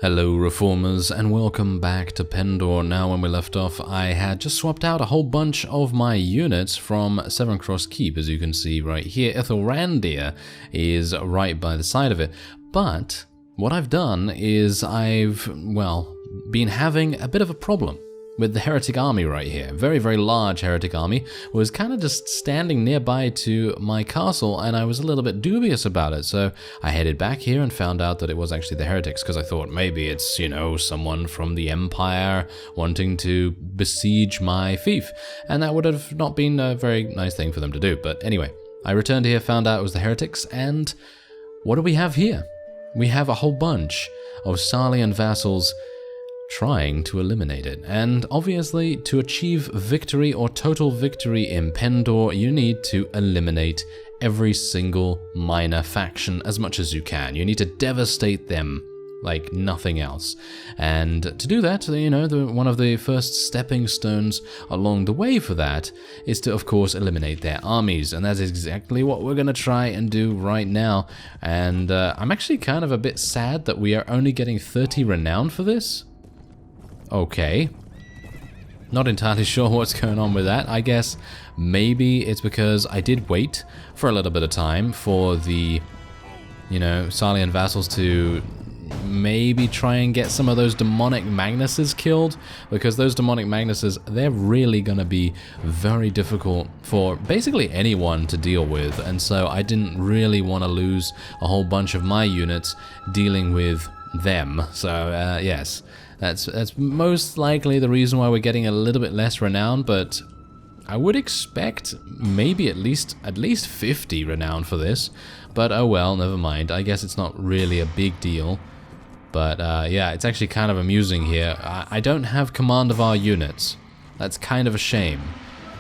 Hello Reformers and welcome back to Pendor. Now when we left off I had just swapped out a whole bunch of my units from Severn Cross Keep, as you can see right here. Ithilrandia is right by the side of it, but what I've done is I've, well, been having a bit of a problem with the Heretic army right here. Very large Heretic army was kind of just standing nearby to my castle, and I was a little bit dubious about it. So I headed back here and found out that it was actually the Heretics, because I thought maybe it's, you know, someone from the Empire wanting to besiege my fief, and that would have not been a very nice thing for them to do. But anyway, I returned here, found out it was the Heretics, and what do we have here? We have a whole bunch of Salian vassals trying to eliminate it. And obviously, to achieve victory or total victory in Pendor, you need to eliminate every single minor faction as much as you can. You need to devastate them like nothing else. And to do that, you know, one of the first stepping stones along the way for that is to, of course, eliminate their armies. And that's exactly what we're going to try and do right now. And I'm actually kind of a bit sad that we are only getting 30 renown for this. Okay. Not entirely sure what's going on with that. I guess maybe it's because I did wait for a little bit of time for the, you know, Salian vassals to maybe try and get some of those demonic Magnuses killed, because those demonic Magnuses, they're really going to be very difficult for basically anyone to deal with, and so I didn't really want to lose a whole bunch of my units dealing with them. So yes, that's most likely the reason why we're getting a little bit less renown, but I would expect maybe at least 50 renown for this. But oh well, never mind. I guess it's not really a big deal. But yeah, it's actually kind of amusing here. I don't have command of our units. That's kind of a shame.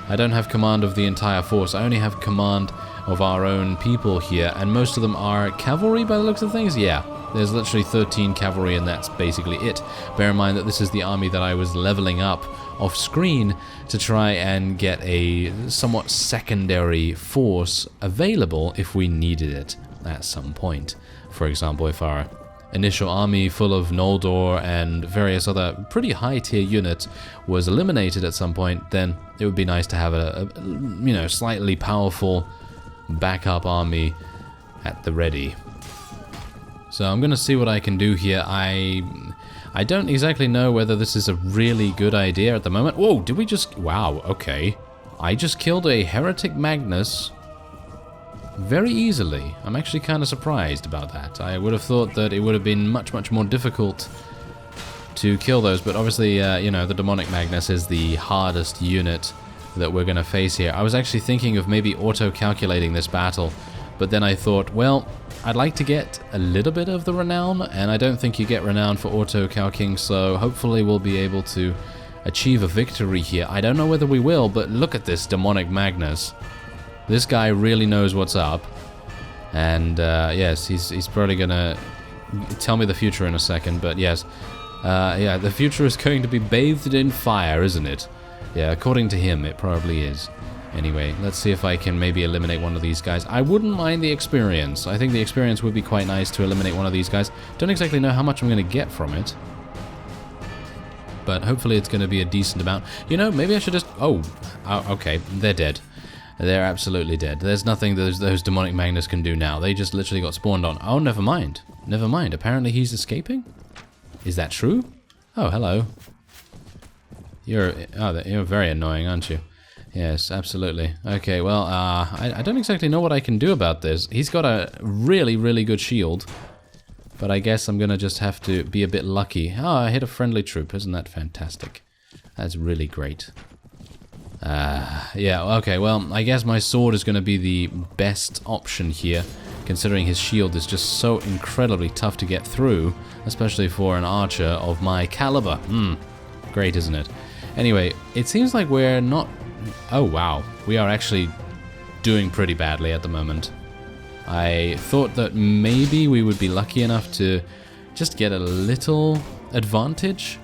I don't have command of the entire force. I only have command of our own people here, and most of them are cavalry by the looks of things. Yeah, there's literally 13 cavalry, and that's basically it. Bear in mind that this is the army that I was leveling up off screen to try and get a somewhat secondary force available if we needed it at some point. For example, if our initial army full of Noldor and various other pretty high tier units was eliminated at some point, then it would be nice to have a you know, slightly powerful backup army at the ready. So I'm gonna see what I can do here. I don't exactly know whether this is a really good idea at the moment. Whoa, did we just... Wow, okay. I just killed a Heretic Magnus very easily. I'm actually kind of surprised about that. I would have thought that it would have been much more difficult to kill those, but obviously, you know, the Demonic Magnus is the hardest unit that we're going to face here. I was actually thinking of maybe auto-calculating this battle, but then I thought, well, I'd like to get a little bit of the renown, and I don't think you get renown for auto-calcing, so hopefully we'll be able to achieve a victory here. I don't know whether we will, but look at this Demonic Magnus. This guy really knows what's up, and yes, he's probably gonna tell me the future in a second, but yes, yeah, the future is going to be bathed in fire, isn't it? Yeah, according to him, it probably is. Anyway, let's see if I can maybe eliminate one of these guys. I wouldn't mind the experience. I think the experience would be quite nice to eliminate one of these guys. Don't exactly know how much I'm gonna get from it, but hopefully it's gonna be a decent amount. You know, maybe I should just... Oh, okay, they're dead. They're absolutely dead. There's nothing those Demonic Magnus can do now. They just literally got spawned on. Oh, never mind. Never mind. Apparently he's escaping? Is that true? Oh, hello. You're very annoying, aren't you? Yes, absolutely. Okay, well, I don't exactly know what I can do about this. He's got a really good shield, but I guess I'm gonna just have to be a bit lucky. Oh, I hit a friendly troop. Isn't that fantastic? That's really great. Yeah, okay, well, I guess my sword is going to be the best option here, considering his shield is just so incredibly tough to get through, especially for an archer of my caliber. Great, isn't it? Anyway, it seems like we're not... Oh, wow. We are actually doing pretty badly at the moment. I thought that maybe we would be lucky enough to just get a little advantage,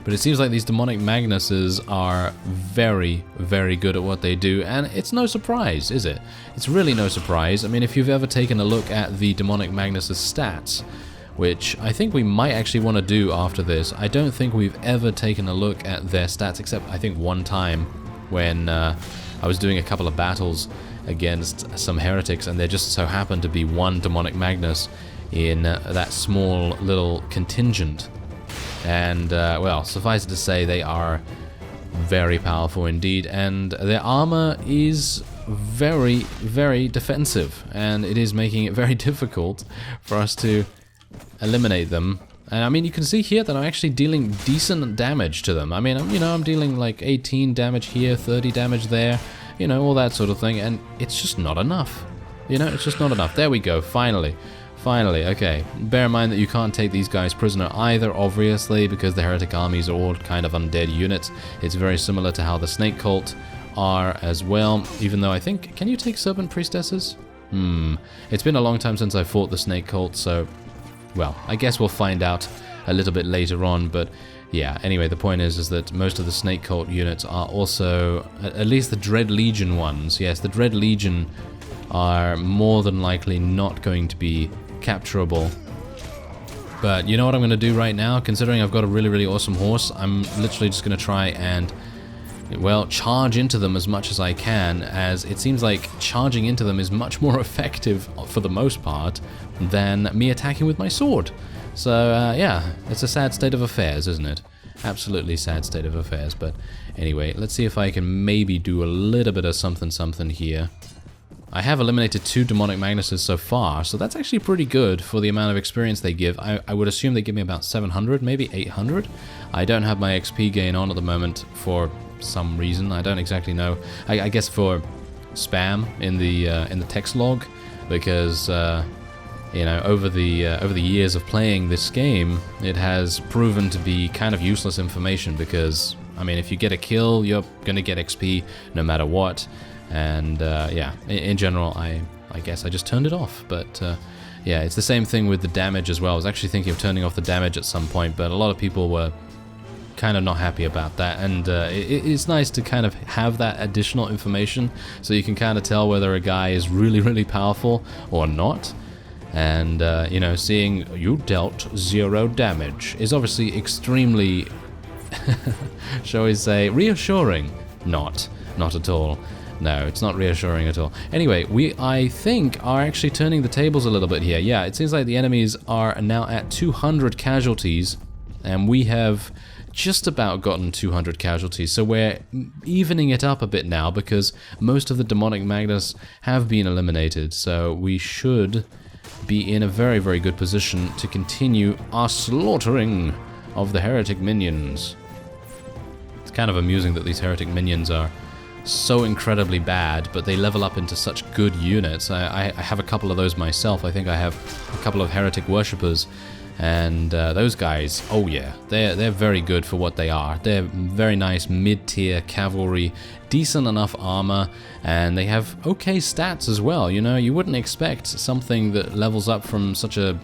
but it seems like these Demonic Magnuses are very good at what they do, and it's no surprise, is it? It's really no surprise. I mean, if you've ever taken a look at the Demonic Magnus's stats, which I think we might actually want to do after this. I don't think we've ever taken a look at their stats, except I think one time when I was doing a couple of battles against some heretics, and there just so happened to be one demonic magnus in that small little contingent. And, well, suffice it to say, they are very powerful indeed, and their armor is very, very defensive, and it is making it very difficult for us to eliminate them. And I mean, you can see here that I'm actually dealing decent damage to them. I mean, I'm dealing like 18 damage here, 30 damage there, all that sort of thing, and it's just not enough. It's just not enough. There we go, finally. Finally, okay. Bear in mind that you can't take these guys prisoner either, obviously, because the heretic armies are all kind of undead units. It's very similar to how the snake cult are as well, even though I think... Can you take serpent priestesses? It's been a long time since I fought the snake cult, so... Well, I guess we'll find out a little bit later on, but... Yeah, anyway, the point is that most of the snake cult units are also... At least the Dread Legion ones. Yes, the Dread Legion are more than likely not going to be capturable. But you know what I'm going to do right now? Considering I've got a really, really awesome horse, I'm literally just going to try and, well, charge into them as much as I can, as it seems like charging into them is much more effective, for the most part, than me attacking with my sword. So, yeah, it's a sad state of affairs, isn't it? Absolutely sad state of affairs. But anyway, let's see if I can maybe do a little bit of something here. I have eliminated 2 demonic magnuses so far, so that's actually pretty good for the amount of experience they give. I would assume they give me about 700, maybe 800. I don't have my XP gain on at the moment for some reason. I don't exactly know. I guess for spam in the text log, because over the years of playing this game, it has proven to be kind of useless information. Because I mean, if you get a kill, you're gonna get XP no matter what. And yeah, in general, I guess I just turned it off. But yeah, it's the same thing with the damage as well. I was actually thinking of turning off the damage at some point, but a lot of people were kind of not happy about that. And it's nice to kind of have that additional information, so you can kind of tell whether a guy is really, really powerful or not. And seeing you dealt 0 damage is obviously extremely, shall we say, reassuring. Not at all. No, it's not reassuring at all. Anyway, we, I think, are actually turning the tables a little bit here. Yeah, it seems like the enemies are now at 200 casualties, and we have just about gotten 200 casualties. So we're evening it up a bit now, because most of the demonic magnus have been eliminated. So we should be in a very, very good position to continue our slaughtering of the heretic minions. It's kind of amusing that these heretic minions are so incredibly bad, but they level up into such good units. I have a couple of those myself. I think I have a couple of heretic worshippers, and those guys, oh yeah, they're very good for what they are. They're very nice mid-tier cavalry, decent enough armor, and they have okay stats as well. You wouldn't expect something that levels up from such a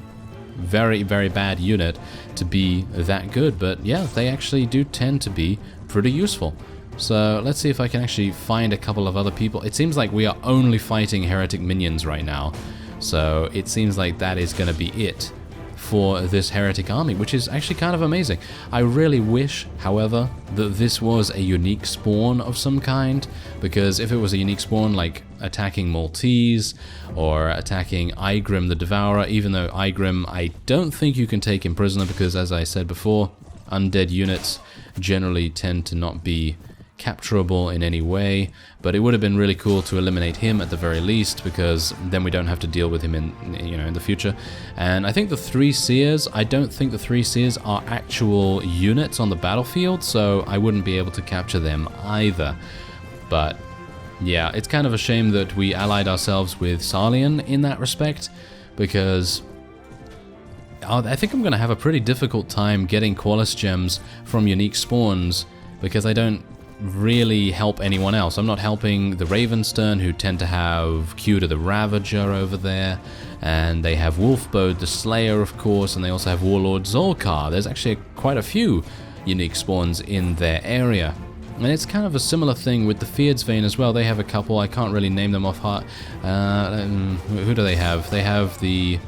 very, very bad unit to be that good, but yeah, they actually do tend to be pretty useful. So let's see if I can actually find a couple of other people. It seems like we are only fighting heretic minions right now, so it seems like that is going to be it for this heretic army, which is actually kind of amazing. I really wish, however, that this was a unique spawn of some kind, because if it was a unique spawn like attacking Maltese or attacking Igrim the Devourer, even though Igrim I don't think you can take him prisoner, because as I said before, undead units generally tend to not be capturable in any way, but it would have been really cool to eliminate him at the very least, because then we don't have to deal with him in the future. And I think the 3 seers, I don't think the 3 seers are actual units on the battlefield, so I wouldn't be able to capture them either. But yeah, it's kind of a shame that we allied ourselves with Sarlian in that respect, because I think I'm going to have a pretty difficult time getting Qualis gems from unique spawns, because I don't really help anyone else. I'm not helping the Ravenstern, who tend to have Cuda the Ravager over there, and they have Wolfbode the Slayer, of course, and they also have Warlord Zolkar. There's actually quite a few unique spawns in their area. And it's kind of a similar thing with the Fyhrr as well. They have a couple, I can't really name them off heart. Who do they have? They have the...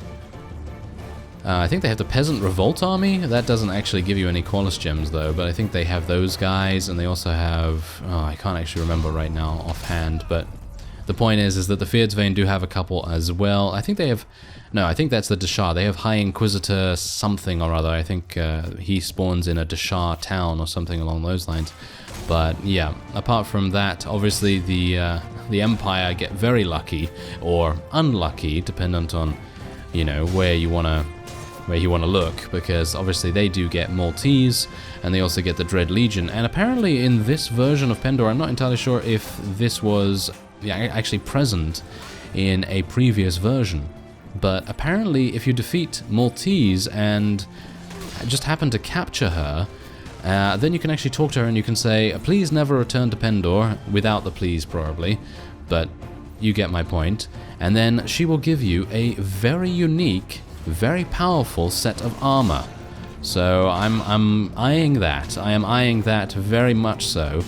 I think they have the Peasant Revolt Army. That doesn't actually give you any Qualis Gems, though, but I think they have those guys, and they also have... Oh, I can't actually remember right now offhand, but the point is that the Fyhrr do have a couple as well. I think they have... No, I think that's the Deshar. They have High Inquisitor something or other. I think he spawns in a Deshar town or something along those lines. But yeah, apart from that, obviously the Empire get very lucky, or unlucky, dependent on, you know, where you want to look, because obviously they do get Maltese, and they also get the Dread Legion. And apparently in this version of Pendor, I'm not entirely sure if this was actually present in a previous version, but apparently if you defeat Maltese and just happen to capture her, then you can actually talk to her and you can say, please never return to Pendor, without the please probably, but you get my point. And then she will give you a very unique, very powerful set of armor. So I'm eyeing that. I am eyeing that very much so.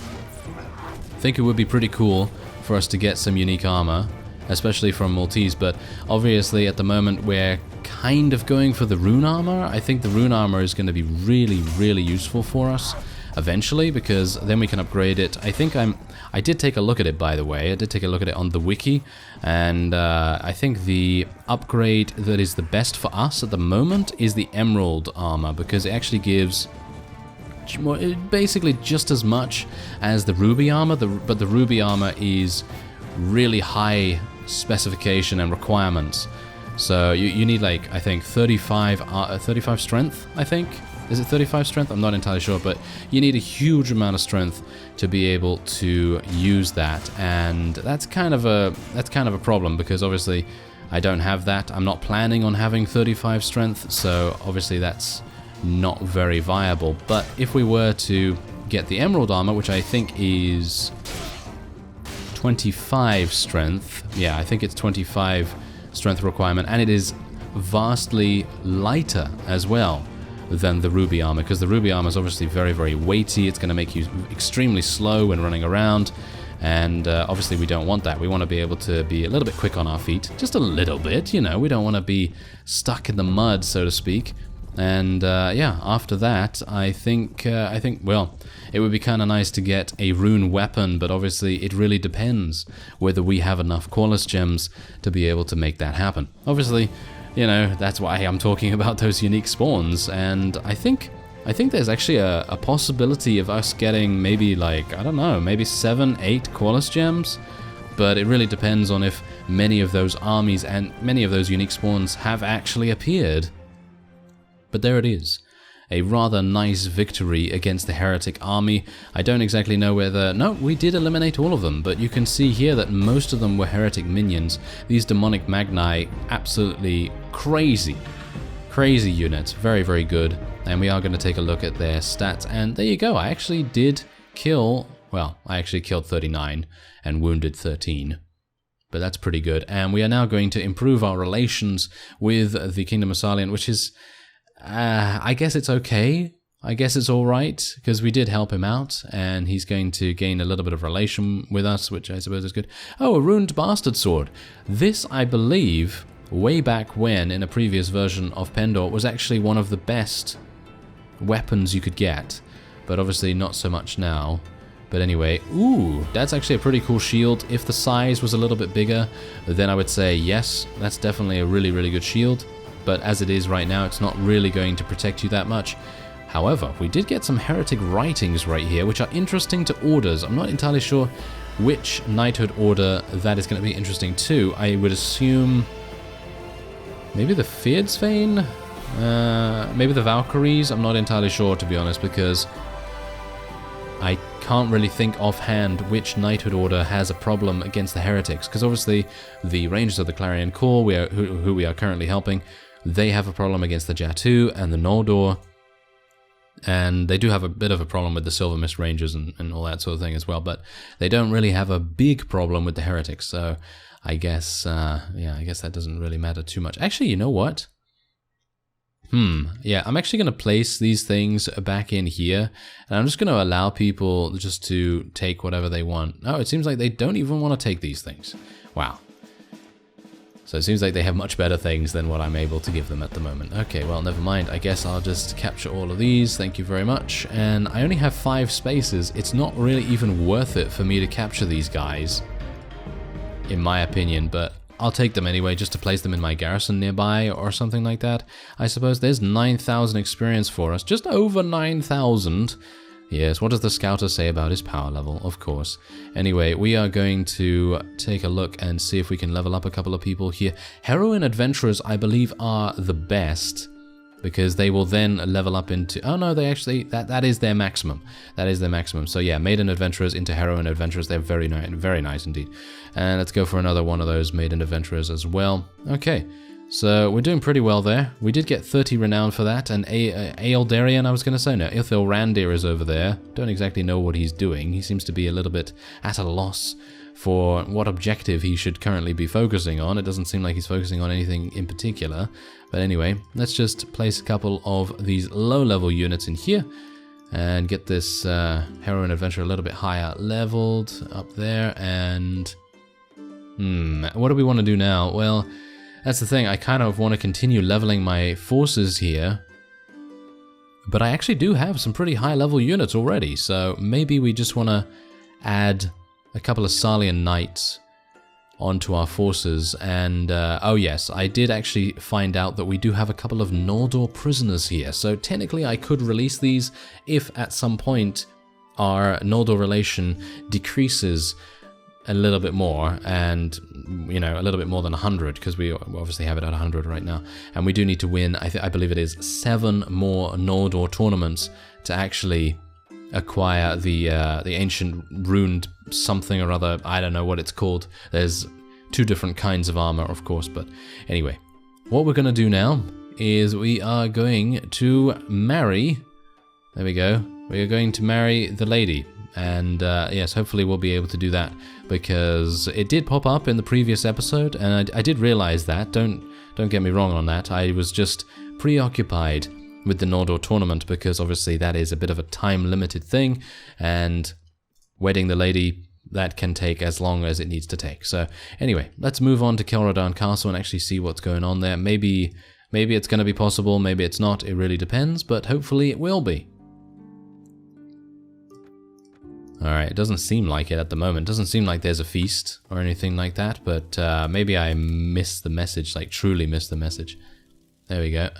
I think it would be pretty cool for us to get some unique armor, especially from Maltese, but obviously at the moment we're kind of going for the rune armor. I think the rune armor is going to be really, really useful for us eventually, because then we can upgrade it. I did take a look at it, by the way. I did take a look at it on the wiki, and I think the upgrade that is the best for us at the moment is the emerald armor, because it actually gives basically just as much as the ruby armor, but the ruby armor is really high specification and requirements. So you need, like, I think 35 strength, I think. Is it 35 strength? I'm not entirely sure, but you need a huge amount of strength to be able to use that, and that's kind of a problem, because obviously I don't have that. I'm not planning on having 35 strength, so obviously that's not very viable. But if we were to get the emerald armor, which I think is 25 strength, yeah, I think it's 25 strength requirement, and it is vastly lighter as well than the ruby armor, because the ruby armor is obviously very, very weighty. It's going to make you extremely slow when running around, and obviously we don't want that. We want to be able to be a little bit quick on our feet, just a little bit, you know. We don't want to be stuck in the mud, so to speak. And yeah, after that, I think well, it would be kind of nice to get a rune weapon, but obviously it really depends whether we have enough Qualis Gems to be able to make that happen. Obviously, you know, that's why I'm talking about those unique spawns, and I think there's actually a possibility of us getting maybe, like, I don't know, maybe 7-8 Qualis Gems, but it really depends on if many of those armies and many of those unique spawns have actually appeared. But there it is. A rather nice victory against the Heretic army. I don't exactly know whether... No, we did eliminate all of them, but you can see here that most of them were Heretic minions. These demonic magni, absolutely crazy. Crazy units. Very, very good. And we are going to take a look at their stats. And there you go. I actually did kill... Well, I actually killed 39 and wounded 13. But that's pretty good. And we are now going to improve our relations with the Kingdom of Sarlian, which is... I guess it's okay. I guess it's alright, because we did help him out, and he's going to gain a little bit of relation with us, which I suppose is good. Oh, a Ruined Bastard Sword. This, I believe, way back when, in a previous version of Pendor, was actually one of the best weapons you could get, but obviously not so much now. But anyway, ooh, that's actually a pretty cool shield. If the size was a little bit bigger, then I would say yes, that's definitely a really, really good shield. But as it is right now, it's not really going to protect you that much. However, we did get some Heretic writings right here, which are interesting to orders. I'm not entirely sure which knighthood order that is going to be interesting to. I would assume maybe the Fyhrr maybe the Valkyries. I'm not entirely sure, to be honest, because I can't really think offhand which knighthood order has a problem against the Heretics, because obviously the Rangers of the Clarion Call, who we are currently helping, they have a problem against the Jatu and the Noldor, and they do have a bit of a problem with the Silver Mist Rangers and all that sort of thing as well, but they don't really have a big problem with the Heretics, so I guess, yeah, I guess that doesn't really matter too much. Actually, you know what? Yeah, I'm actually going to place these things back in here, and I'm just going to allow people just to take whatever they want. Oh, it seems like they don't even want to take these things. Wow. So it seems like they have much better things than what I'm able to give them at the moment. Okay, well, never mind. I guess I'll just capture all of these. Thank you very much. And I only have 5 spaces. It's not really even worth it for me to capture these guys, in my opinion, but I'll take them anyway, just to place them in my garrison nearby or something like that. I suppose there's 9,000 experience for us. Just over 9,000. Yes, what does the scouter say about his power level? Of course. Anyway, we are going to take a look and see if we can level up a couple of people here. Heroine adventurers, I believe, are the best, because they will then level up into... Oh no, they actually... That is their maximum. That is their maximum. So yeah, maiden adventurers into heroine adventurers. They're very nice indeed. And let's go for another one of those maiden adventurers as well. Okay. So we're doing pretty well there. We did get 30 renown for that, and Aeldarian, I was going to say, no, Ithilrandir is over there. Don't exactly know what he's doing. He seems to be a little bit at a loss for what objective he should currently be focusing on. It doesn't seem like he's focusing on anything in particular. But anyway, let's just place a couple of these low-level units in here and get this heroine adventure a little bit higher leveled up there. And what do we want to do now? Well, that's the thing, I kind of want to continue leveling my forces here, but I actually do have some pretty high level units already, so maybe we just want to add a couple of Salian knights onto our forces. And oh yes, I did actually find out that we do have a couple of Noldor prisoners here, so technically I could release these if at some point our Noldor relation decreases a little bit more, and you know, a little bit more than 100, because we obviously have it at 100 right now, and we do need to win, I believe it is 7 more Noldor tournaments to actually acquire the ancient runed something or other. I don't know what it's called. There's 2 different kinds of armor, of course, but anyway, what we're gonna do now is we are going to marry, there we go, we are going to marry the lady. And yes, hopefully we'll be able to do that, because it did pop up in the previous episode, and I did realize that. Don't get me wrong on that. I was just preoccupied with the Noldor tournament, because obviously that is a bit of a time-limited thing, and wedding the lady, that can take as long as it needs to take. So anyway, let's move on to Kelradan Castle and actually see what's going on there. Maybe it's going to be possible, maybe it's not. It really depends, but hopefully it will be. Alright, it doesn't seem like it at the moment. It doesn't seem like there's a feast or anything like that, but maybe I missed the message, like truly missed the message. There we go.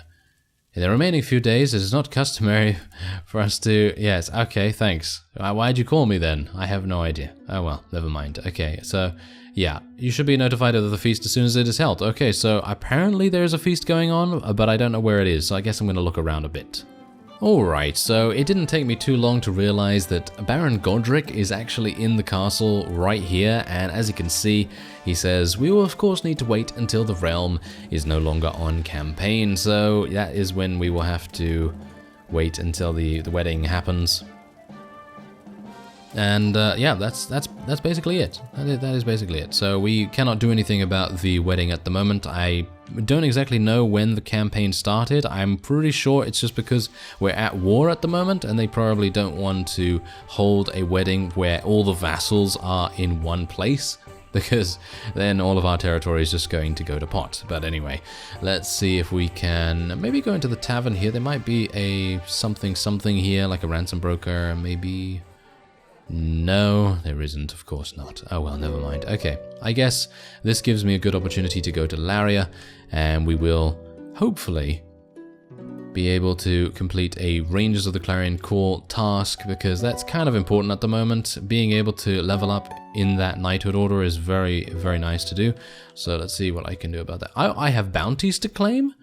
In the remaining few days, it is not customary for us to... Yes, okay, thanks. Why'd you call me then? I have no idea. Oh well, never mind. Okay, so yeah, you should be notified of the feast as soon as it is held. Okay, so apparently there's a feast going on, but I don't know where it is, so I guess I'm going to look around a bit. Alright, so it didn't take me too long to realize that Baron Godric is actually in the castle right here, and as you can see, he says, we will of course need to wait until the realm is no longer on campaign, so that is when we will have to wait until the wedding happens. And yeah, that's basically it. That is basically it. So we cannot do anything about the wedding at the moment. I don't exactly know when the campaign started. I'm pretty sure it's just because we're at war at the moment, and they probably don't want to hold a wedding where all the vassals are in one place, because then all of our territory is just going to go to pot. But anyway, let's see if we can maybe go into the tavern here. There might be a something here, like a ransom broker, maybe. No, there isn't, of course not. Oh well, never mind. Okay, I guess this gives me a good opportunity to go to Laria, and we will hopefully be able to complete a Rangers of the Clarion Call task, because that's kind of important at the moment. Being able to level up in that knighthood order is very, very nice to do. So let's see what I can do about that. I have bounties to claim?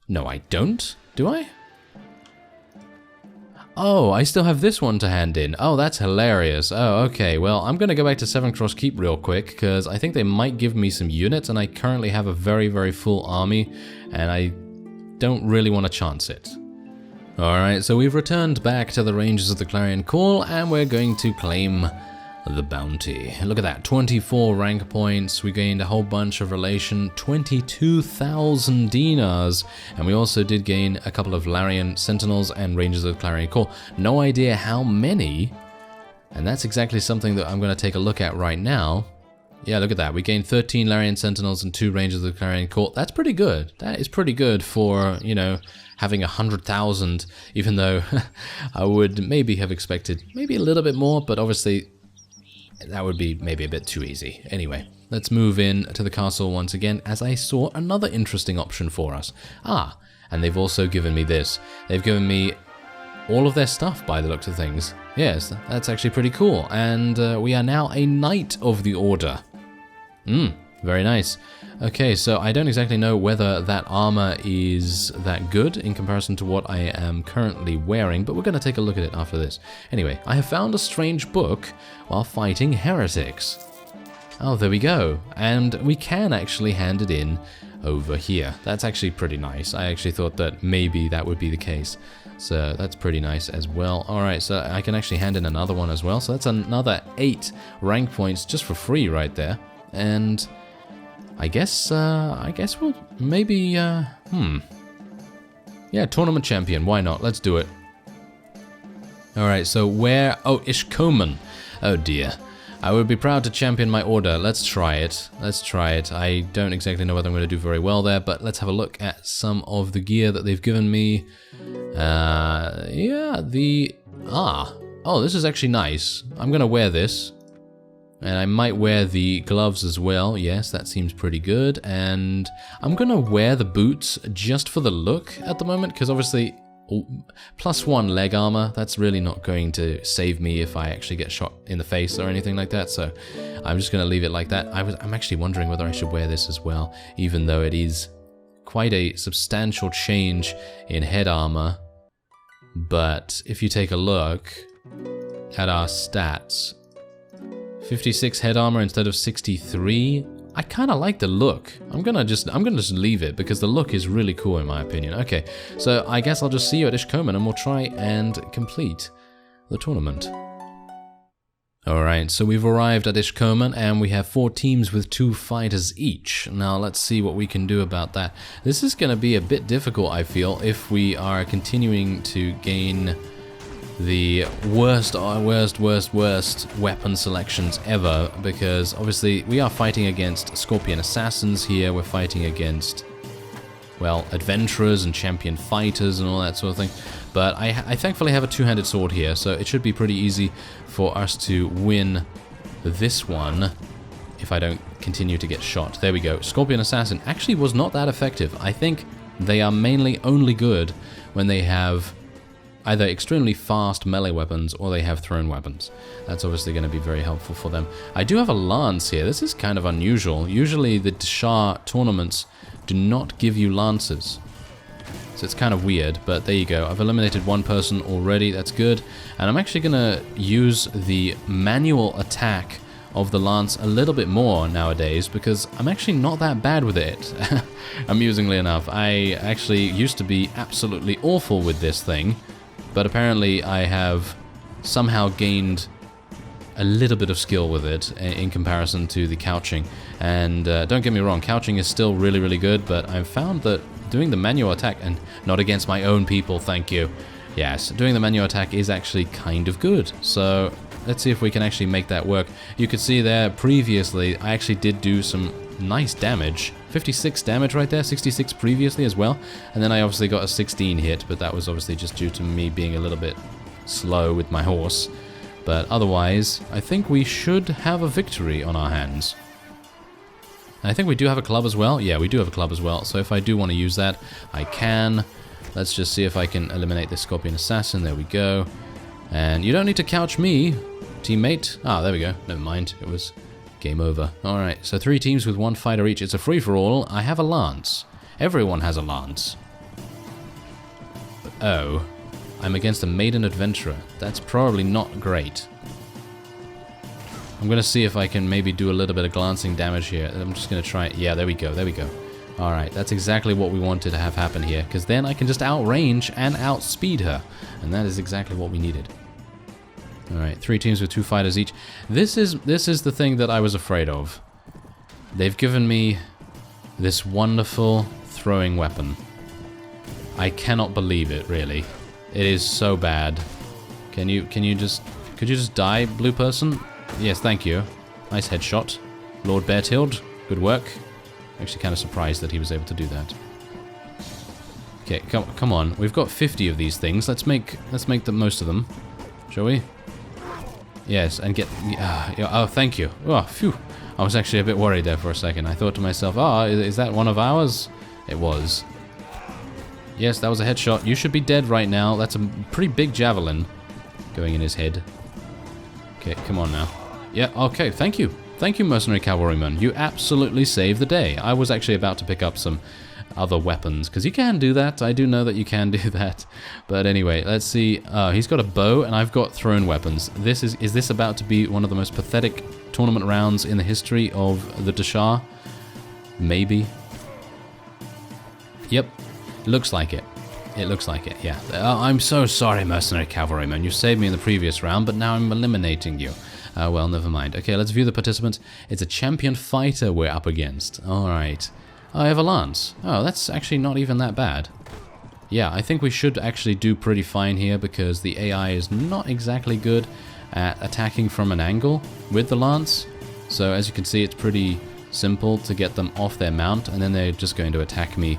No, I don't. Do I? Oh, I still have this one to hand in. Oh, that's hilarious. Oh, okay. Well, I'm going to go back to Seven Cross Keep real quick, because I think they might give me some units, and I currently have a very, very full army, and I don't really want to chance it. Alright, so we've returned back to the Rangers of the Clarion Call, and we're going to claim the bounty. Look at that, 24 rank points, we gained a whole bunch of relation, 22,000 dinars, and we also did gain a couple of Larian Sentinels and Rangers of the Clarion Call. No idea how many, and that's exactly something that I'm going to take a look at right now. Yeah, look at that. We gained 13 Larian Sentinels and 2 Rangers of the Clarion Court. That's pretty good. That is pretty good for, you know, having 100,000, even though I would maybe have expected maybe a little bit more, but obviously that would be maybe a bit too easy. Anyway, let's move in to the castle once again, as I saw another interesting option for us. Ah, and they've also given me this. They've given me all of their stuff by the looks of things. Yes, that's actually pretty cool. And we are now a Knight of the Order. Very nice. Okay, so I don't exactly know whether that armor is that good in comparison to what I am currently wearing, but we're going to take a look at it after this. Anyway, I have found a strange book while fighting heretics. Oh, there we go. And we can actually hand it in over here. That's actually pretty nice. I actually thought that maybe that would be the case. So that's pretty nice as well. Alright, so I can actually hand in another one as well. So that's another 8 rank points just for free right there. And I guess we'll maybe, yeah, tournament champion, why not? Let's do it. Alright, so where, oh, Ishkomen. Oh dear. I would be proud to champion my order. Let's try it. Let's try it. I don't exactly know whether I'm going to do very well there, but let's have a look at some of the gear that they've given me. Yeah, oh, this is actually nice. I'm going to wear this. And I might wear the gloves as well. Yes, that seems pretty good. And I'm going to wear the boots just for the look at the moment, because obviously +1 leg armor, that's really not going to save me if I actually get shot in the face or anything like that. So I'm just going to leave it like that. I'm actually wondering whether I should wear this as well, even though it is quite a substantial change in head armor. But if you take a look at our stats, 56 head armor instead of 63. I kind of like the look. I'm gonna just leave it because the look is really cool in my opinion. Okay, so I guess I'll just see you at Ishkomen and we'll try and complete the tournament. Alright, so we've arrived at Ishkomen and we have 4 teams with 2 fighters each. Now let's see what we can do about that. This is gonna be a bit difficult, I feel, if we are continuing to gain the worst weapon selections ever, because obviously we are fighting against Scorpion Assassins here, we're fighting against, well, adventurers and champion fighters and all that sort of thing, but I thankfully have a 2-handed sword here, so it should be pretty easy for us to win this one if I don't continue to get shot. There we go. Scorpion Assassin actually was not that effective. I think they are mainly only good when they have either extremely fast melee weapons or they have thrown weapons. That's obviously going to be very helpful for them. I do have a lance here. This is kind of unusual. Usually the Deshar tournaments do not give you lances. So it's kind of weird, but there you go. I've eliminated 1 person already. That's good. And I'm actually going to use the manual attack of the lance a little bit more nowadays because I'm actually not that bad with it. Amusingly enough, I actually used to be absolutely awful with this thing. But apparently I have somehow gained a little bit of skill with it in comparison to the couching. And don't get me wrong, couching is still really, really good, but I've found that doing the manual attack, and not against my own people, thank you. Yes, doing the manual attack is actually kind of good. So let's see if we can actually make that work. You could see there previously, I actually did do some nice damage. 56 damage right there, 66 previously as well. And then I obviously got a 16 hit, but that was obviously just due to me being a little bit slow with my horse. But otherwise, I think we should have a victory on our hands. And I think we do have a club as well. Yeah, we do have a club as well. So if I do want to use that, I can. Let's just see if I can eliminate the Scorpion Assassin. There we go. And you don't need to couch me, teammate. Ah, there we go. Never mind. It was game over. Alright, so 3 teams with 1 fighter each. It's a free-for-all. I have a lance. Everyone has a lance. But, oh, I'm against a maiden adventurer. That's probably not great. I'm going to see if I can maybe do a little bit of glancing damage here. I'm just going to try it. Yeah, there we go. There we go. Alright, that's exactly what we wanted to have happen here, because then I can just outrange and outspeed her. And that is exactly what we needed. Alright, 3 teams with 2 fighters each. This is the thing that I was afraid of. They've given me this wonderful throwing weapon. I cannot believe it, really. It is so bad. Could you just die, blue person? Yes, thank you. Nice headshot. Lord Bertild, good work. Actually kind of surprised that he was able to do that. Okay, come on. We've got 50 of these things. Let's make the most of them, shall we? Yes, and get... oh, thank you. Oh, phew. I was actually a bit worried there for a second. I thought to myself, is that one of ours? It was. Yes, that was a headshot. You should be dead right now. That's a pretty big javelin going in his head. Okay, come on now. Yeah, okay, thank you. Thank you, mercenary cavalryman. You absolutely saved the day. I was actually about to pick up some other weapons, because you can do that. I do know that you can do that. But anyway, let's see. He's got a bow, and I've got thrown weapons. Is this about to be one of the most pathetic tournament rounds in the history of the Dashar? Maybe. Yep. Looks like it. It looks like it, yeah. I'm so sorry, mercenary cavalryman. You saved me in the previous round, but now I'm eliminating you. Well, never mind. Okay, let's view the participants. It's a champion fighter we're up against. Alright. I have a lance. Oh, that's actually not even that bad. Yeah, I think we should actually do pretty fine here because the AI is not exactly good at attacking from an angle with the lance. So as you can see, it's pretty simple to get them off their mount, and then they're just going to attack me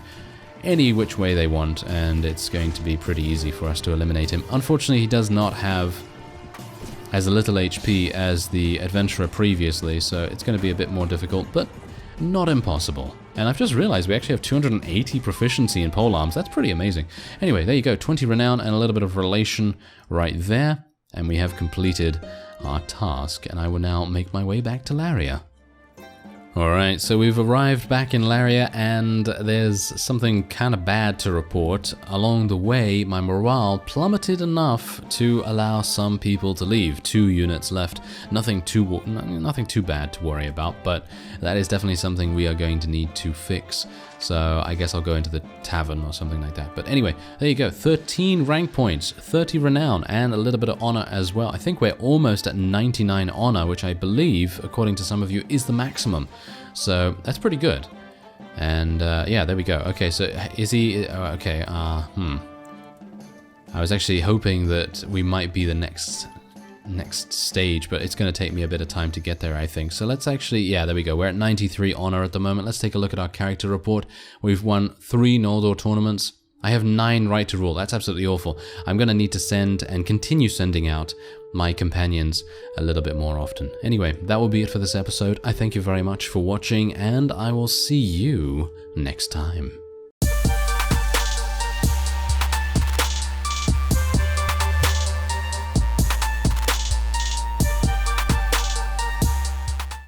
any which way they want, and it's going to be pretty easy for us to eliminate him. Unfortunately, he does not have as little HP as the adventurer previously, so it's going to be a bit more difficult, but not impossible. And I've just realized we actually have 280 proficiency in polearms. That's pretty amazing. Anyway, there you go. 20 renown and a little bit of relation right there, and we have completed our task, and I will now make my way back to Laria. Alright, so we've arrived back in Laria, and there's something kind of bad to report. Along the way, my morale plummeted enough to allow some people to leave. 2 units left. Nothing too bad to worry about, but that is definitely something we are going to need to fix. So I guess I'll go into the tavern or something like that. But anyway, there you go. 13 rank points, 30 renown, and a little bit of honor as well. I think we're almost at 99 honor, which I believe, according to some of you, is the maximum. So that's pretty good. And yeah, there we go. Okay, so is he... okay, I was actually hoping that we might be the next stage, but it's going to take me a bit of time to get there, I think. So let's actually, yeah, there we go. We're at 93 honor at the moment. Let's take a look at our character report. We've won 3 Noldor tournaments. I have 9 right to rule. That's absolutely awful. I'm going to need to send and continue sending out my companions a little bit more often. Anyway, that will be it for this episode. I thank you very much for watching, and I will see you next time.